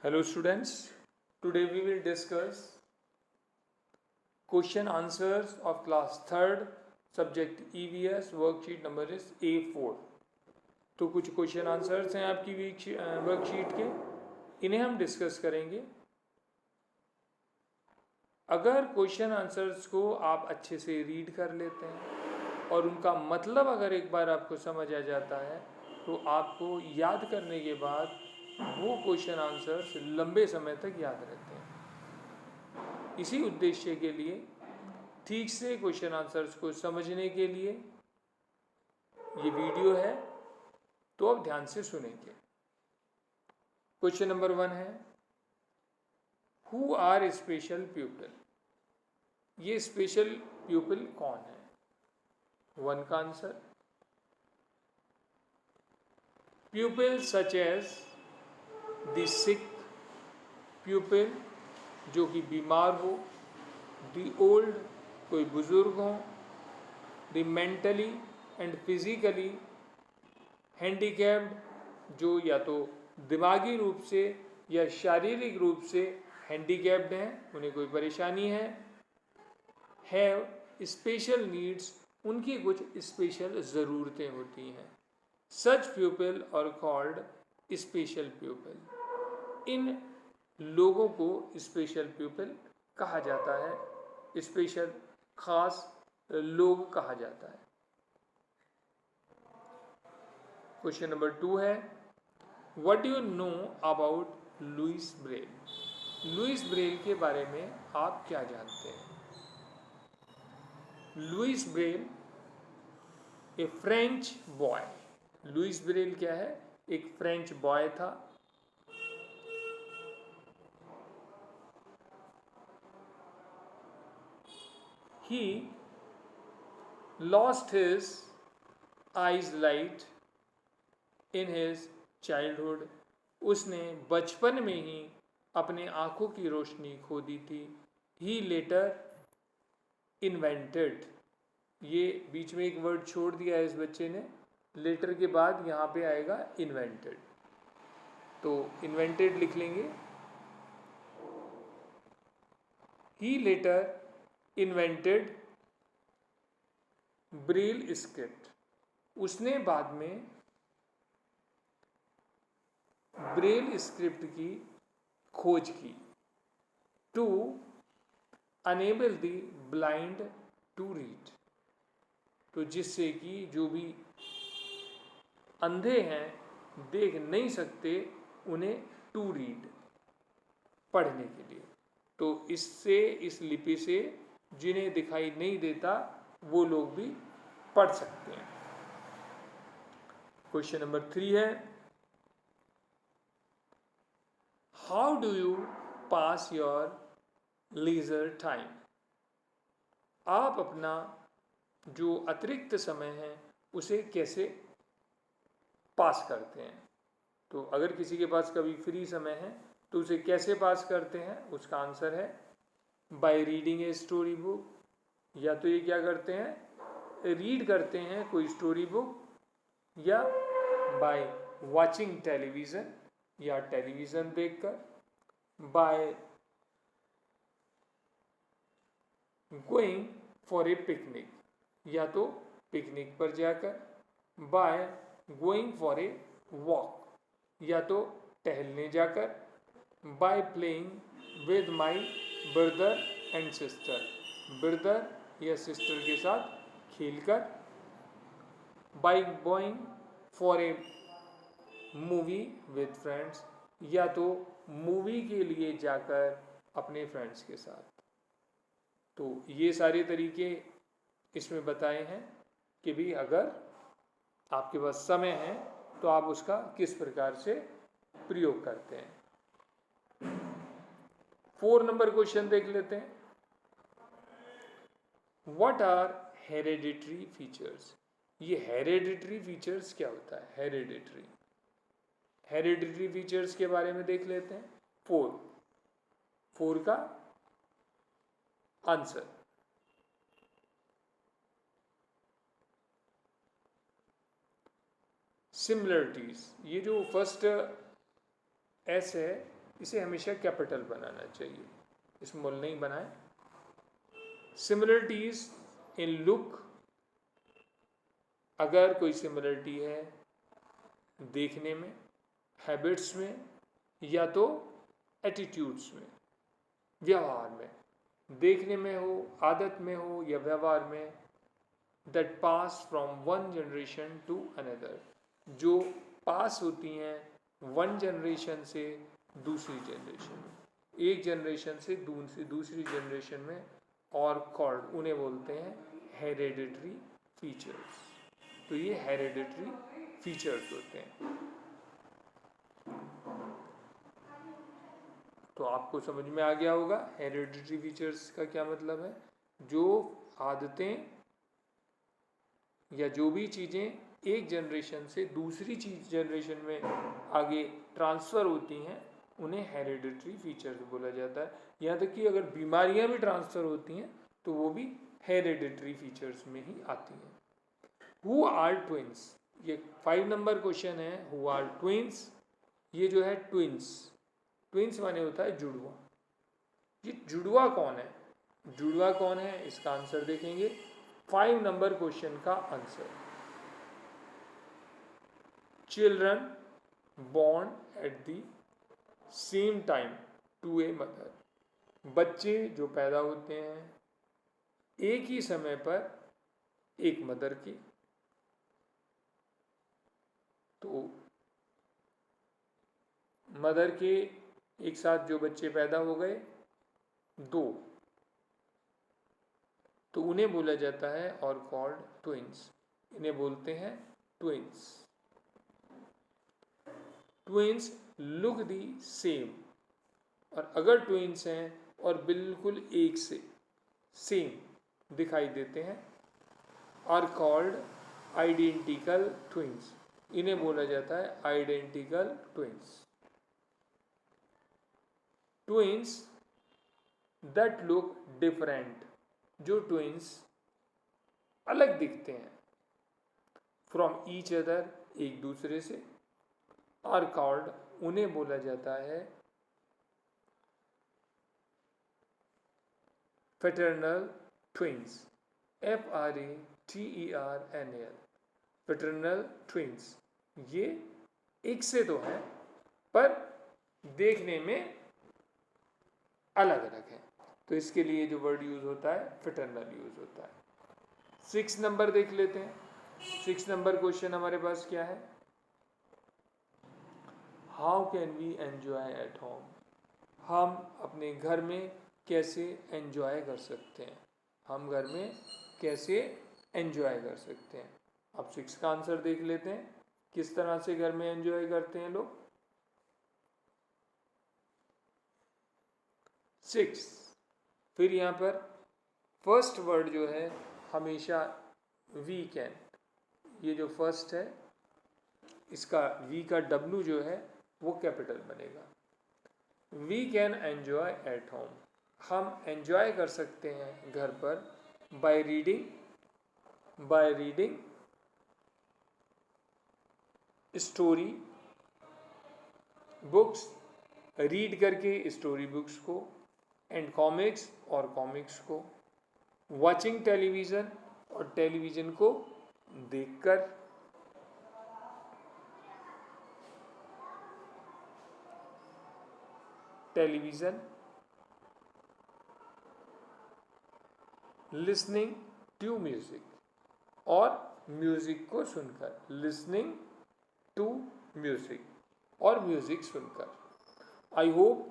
Hello students, today we will discuss question answers of class 3rd subject EVS worksheet number is A4। तो कुछ question answers हैं आपकी worksheet के, इन्हें हम डिस्कस करेंगे। अगर क्वेश्चन आंसर्स को आप अच्छे से रीड कर लेते हैं और उनका मतलब अगर एक बार आपको समझ आ जाता है तो आपको याद करने के बाद वो क्वेश्चन आंसर्स लंबे समय तक याद रहते हैं। इसी उद्देश्य के लिए ठीक से क्वेश्चन आंसर्स को समझने के लिए ये वीडियो है, तो अब ध्यान से सुनेंगे। क्वेश्चन नंबर 1 है, हु आर स्पेशल प्यूपिल। ये स्पेशल प्यूपिल कौन है? 1 का answer, pupil such as the sick pupil, जो कि बीमार हो, द ओल्ड, कोई बुजुर्ग हो, the mentally and physically handicapped, जो या तो दिमागी रूप से या शारीरिक रूप से हैंडीकैप्ड हैं, उन्हें कोई परेशानी है। हैव स्पेशल नीड्स, उनकी कुछ स्पेशल ज़रूरतें होती हैं। सच प्यूपिल और कॉल्ड स्पेशल प्यूपिल, इन लोगों को स्पेशल प्यूपिल कहा जाता है, स्पेशल खास लोग कहा जाता है। क्वेश्चन नंबर 2 है, what do you know about Louis Braille. Louis Braille के बारे में आप क्या जानते हैं? Louis Braille a French boy. Louis Braille क्या है? एक फ्रेंच बॉय था। He lost his eyesight in his childhood. उसने बचपन में ही अपने आँखों की रोशनी खो दी थी। He later invented, ये बीच में एक वर्ड छोड़ दिया है इस बच्चे ने, लेटर के बाद यहाँ पे आएगा इन्वेंटेड, तो इन्वेंटेड लिख लेंगे। He later invented Braille script, उसने बाद में ब्रेल स्क्रिप्ट की खोज की। To enable the blind to read, तो जिससे कि जो भी अंधे हैं, देख नहीं सकते, उन्हें टू रीड, पढ़ने के लिए। तो इससे, इस लिपि से जिन्हें दिखाई नहीं देता वो लोग भी पढ़ सकते हैं। क्वेश्चन नंबर 3 है, how do you pass your leisure time. आप अपना जो अतिरिक्त समय है उसे कैसे पास करते हैं? तो अगर किसी के पास कभी फ्री समय है तो उसे कैसे पास करते हैं? उसका आंसर है by reading a story book, या तो ये क्या करते हैं, रीड करते हैं कोई स्टोरी बुक, या बाय वॉचिंग टेलीविज़न, या टेलीविज़न देखकर, by going for a picnic, या तो पिकनिक पर जाकर, by going for a walk, या तो टहलने जाकर, by playing with my brother and sister, brother या सिस्टर के साथ खेलकर, by going for a movie with friends, या तो मूवी के लिए जाकर अपने फ्रेंड्स के साथ। तो ये सारे तरीके इसमें बताए हैं कि भी अगर आपके पास समय है तो आप उसका किस प्रकार से प्रयोग करते हैं। 4 नंबर क्वेश्चन देख लेते हैं, व्हाट आर हेरेडिटरी फीचर्स। ये हेरेडिटरी फीचर्स क्या होता है? हेरेडिटरी फीचर्स के बारे में देख लेते हैं। 4 का आंसर, सिमिलरिटीज। ये जो फर्स्ट एस है इसे हमेशा कैपिटल बनाना चाहिए, स्मॉल नहीं बनाए। सिमिलरिटीज इन लुक, अगर कोई सिमिलरिटी है देखने में, हैबिट्स में, या तो एटीट्यूड्स में, व्यवहार में, देखने में हो, आदत में हो या व्यवहार में, that pass from one generation to another, जो पास होती हैं वन जनरेशन से दूसरी जनरेशन में, एक जनरेशन से दूसरी जनरेशन में, और कॉल्ड, उन्हें बोलते हैं हेरेडिटरी फीचर्स। तो ये हेरेडिटरी फीचर्स होते हैं। तो आपको समझ में आ गया होगा हेरेडिटरी फीचर्स का क्या मतलब है। जो आदतें या जो भी चीज़ें एक जनरेशन से दूसरी चीज जनरेशन में आगे ट्रांसफ़र होती हैं, उन्हें हेरेडिटरी फीचर्स बोला जाता है। यहाँ तक कि अगर बीमारियाँ भी ट्रांसफ़र होती हैं तो वो भी हेरेडिटरी फीचर्स में ही आती हैं। हु आर ट्विंस, ये 5 नंबर क्वेश्चन है। हु आर ट्विंस, ये जो है ट्विंस, ट्विंस माने होता है जुड़वा। ये जुड़वा कौन है, जुड़वा कौन है, इसका आंसर देखेंगे। 5 नंबर क्वेश्चन का answer, children born at the same time to a mother, बच्चे जो पैदा होते हैं एक ही समय पर एक मदर की। तो मदर के एक साथ जो बच्चे पैदा हो गए 2, तो उन्हें बोला जाता है और कॉल्ड ट्विंस, इन्हें बोलते हैं twins. Twins look the same, और अगर ट्विंस हैं और बिल्कुल एक से सेम दिखाई देते हैं, आर कॉल्ड आइडेंटिकल ट्विंस, इन्हें बोला जाता है identical twins. Twins that look different, जो ट्विंस अलग दिखते हैं फ्रॉम ईच अदर, एक दूसरे से, आर कॉल्ड, उन्हें बोला जाता है fraternal twins, FRATERNAL, fraternal twins. ये एक से तो है पर देखने में अलग अलग है, तो इसके लिए जो वर्ड यूज होता है फ्रेटर्नल यूज होता है। 6 नंबर देख लेते हैं। 6 नंबर क्वेश्चन हमारे पास क्या है, how can we enjoy at home, हम अपने घर में कैसे एंजॉय कर सकते हैं, हम घर में कैसे एंजॉय कर सकते हैं। अब 6 का आंसर देख लेते हैं, किस तरह से घर में एंजॉय करते हैं लोग। 6, फिर यहाँ पर फर्स्ट वर्ड जो है हमेशा वी कैन, ये जो फर्स्ट है इसका वी का W जो है वो कैपिटल बनेगा। We can enjoy at home, हम एंजॉय कर सकते हैं घर पर by reading story books, read करके स्टोरी बुक्स को, एंड कॉमिक्स और कॉमिक्स को, वॉचिंग टेलीविज़न और टेलीविज़न को देखकर, टेलीविज़न, लिसनिंग टू म्यूज़िक, और म्यूज़िक को सुनकर, लिसनिंग टू म्यूज़िक और म्यूज़िक सुनकर। आई होप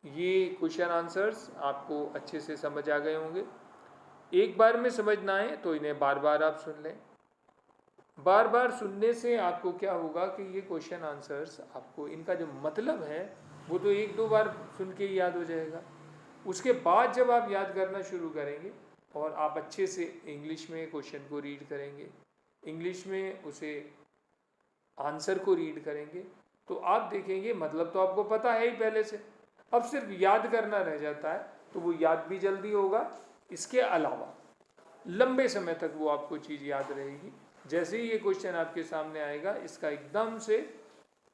ये क्वेश्चन आंसर्स आपको अच्छे से समझ आ गए होंगे। एक बार में समझ ना आए तो इन्हें बार बार आप सुन लें। बार बार सुनने से आपको क्या होगा कि ये क्वेश्चन आंसर्स आपको इनका जो मतलब है वो तो 1-2 बार सुन के याद हो जाएगा। उसके बाद जब आप याद करना शुरू करेंगे और आप अच्छे से इंग्लिश में क्वेश्चन को रीड करेंगे, इंग्लिश में उसे आंसर को रीड करेंगे, तो आप देखेंगे मतलब तो आपको पता है ही पहले से, अब सिर्फ याद करना रह जाता है, तो वो याद भी जल्दी होगा। इसके अलावा लंबे समय तक वो आपको चीज़ याद रहेगी। जैसे ही ये क्वेश्चन आपके सामने आएगा, इसका एकदम से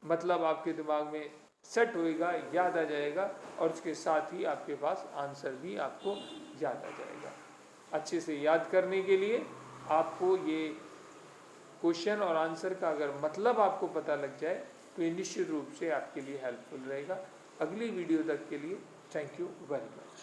मतलब आपके दिमाग में सेट होएगा, याद आ जाएगा और उसके साथ ही आपके पास आंसर भी आपको याद आ जाएगा। अच्छे से याद करने के लिए आपको ये क्वेश्चन और आंसर का अगर मतलब आपको पता लग जाए तो ये निश्चित रूप से आपके लिए हेल्पफुल रहेगा। अगली वीडियो तक के लिए थैंक यू वेरी मच।